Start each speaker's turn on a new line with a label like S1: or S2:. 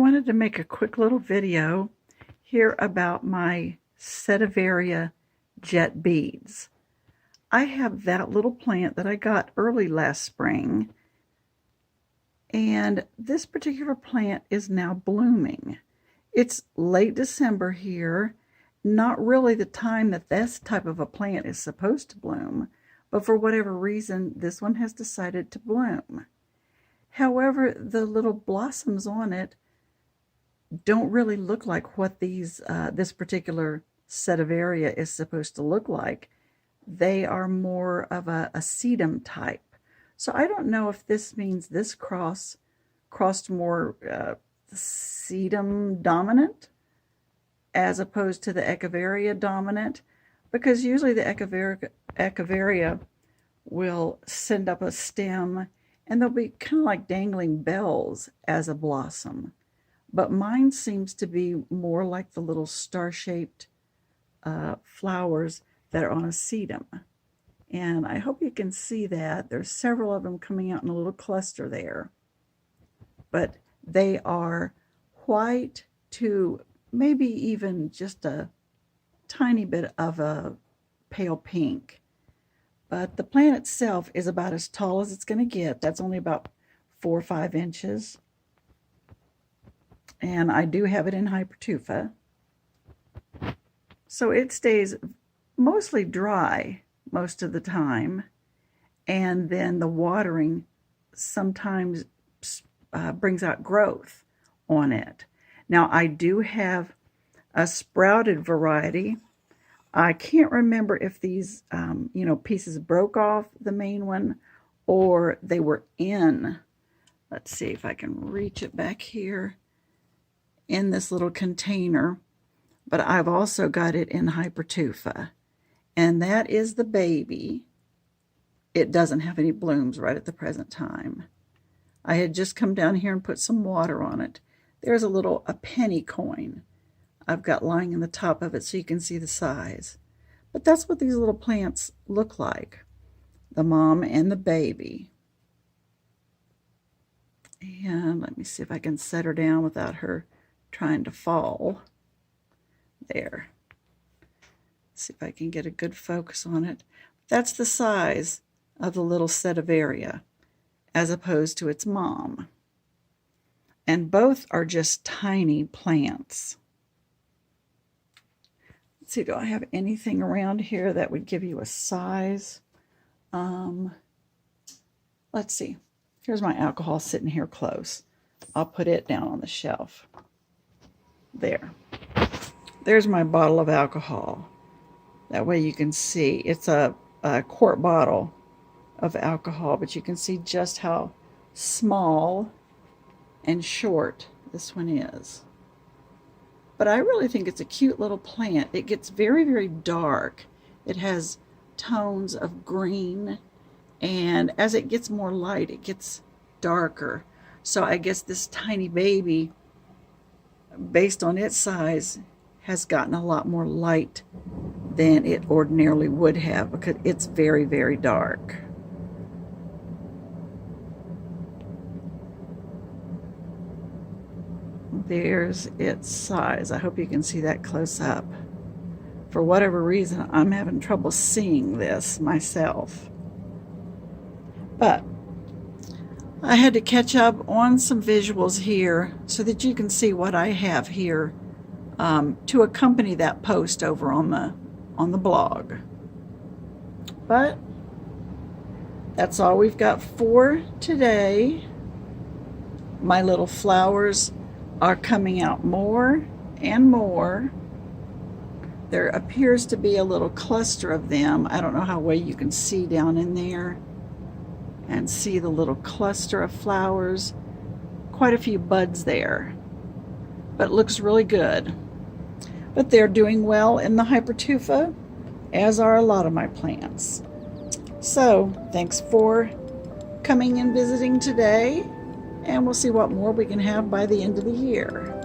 S1: wanted to make a quick little video here about my Sedeveria jet beads. I have that little plant that I got early last spring, and this particular plant is now blooming. It's late December here, not really the time that this type of a plant is supposed to bloom, but for whatever reason, this one has decided to bloom. However, the little blossoms on it don't really look like what this particular Sedeveria is supposed to look like. They are more of a sedum type. So I don't know if this means this crossed more sedum dominant as opposed to the Echeveria dominant, because usually the Echeveria will send up a stem and they'll be kind of like dangling bells as a blossom. But mine seems to be more like the little star-shaped flowers that are on a sedum. And I hope you can see that. There's several of them coming out in a little cluster there. But they are white to maybe even just a tiny bit of a pale pink. But the plant itself is about as tall as it's going to get. That's only about 4 or 5 inches. And I do have it in Hypertufa. So it stays mostly dry most of the time. And then the watering sometimes brings out growth on it. Now I do have a sprouted variety. I can't remember if these, pieces broke off the main one or they were in. Let's see if I can reach it back here in this little container. But I've also got it in Hypertufa. And that is the baby. It doesn't have any blooms right at the present time. I had just come down here and put some water on it. There's a penny coin I've got lying in the top of it so you can see the size. But that's what these little plants look like, the mom and the baby. And let me see if I can set her down without her trying to fall. There. See if I can get a good focus on it. That's the size of the little Sedeveria as opposed to its mom. And both are just tiny plants. Let's see, do I have anything around here that would give you a size? Let's see. Here's my alcohol sitting here close. I'll put it down on the shelf. There. There's my bottle of alcohol. That way you can see. It's a quart bottle of alcohol, but you can see just how small and short this one is. But I really think it's a cute little plant. It gets very, very dark. It has tones of green, and as it gets more light, it gets darker. So I guess this tiny baby, based on its size, has gotten a lot more light than it ordinarily would have because it's very, very dark. There's its size. I hope you can see that close up. For whatever reason, I'm having trouble seeing this myself. But I had to catch up on some visuals here so that you can see what I have here to accompany that post over on the blog. But that's all we've got for today. My little flowers are coming out more and more. There appears to be a little cluster of them. I don't know how well you can see down in there and see the little cluster of flowers. Quite a few buds there, but it looks really good. But they're doing well in the Hypertufa, as are a lot of my plants. So thanks for coming and visiting today, and we'll see what more we can have by the end of the year.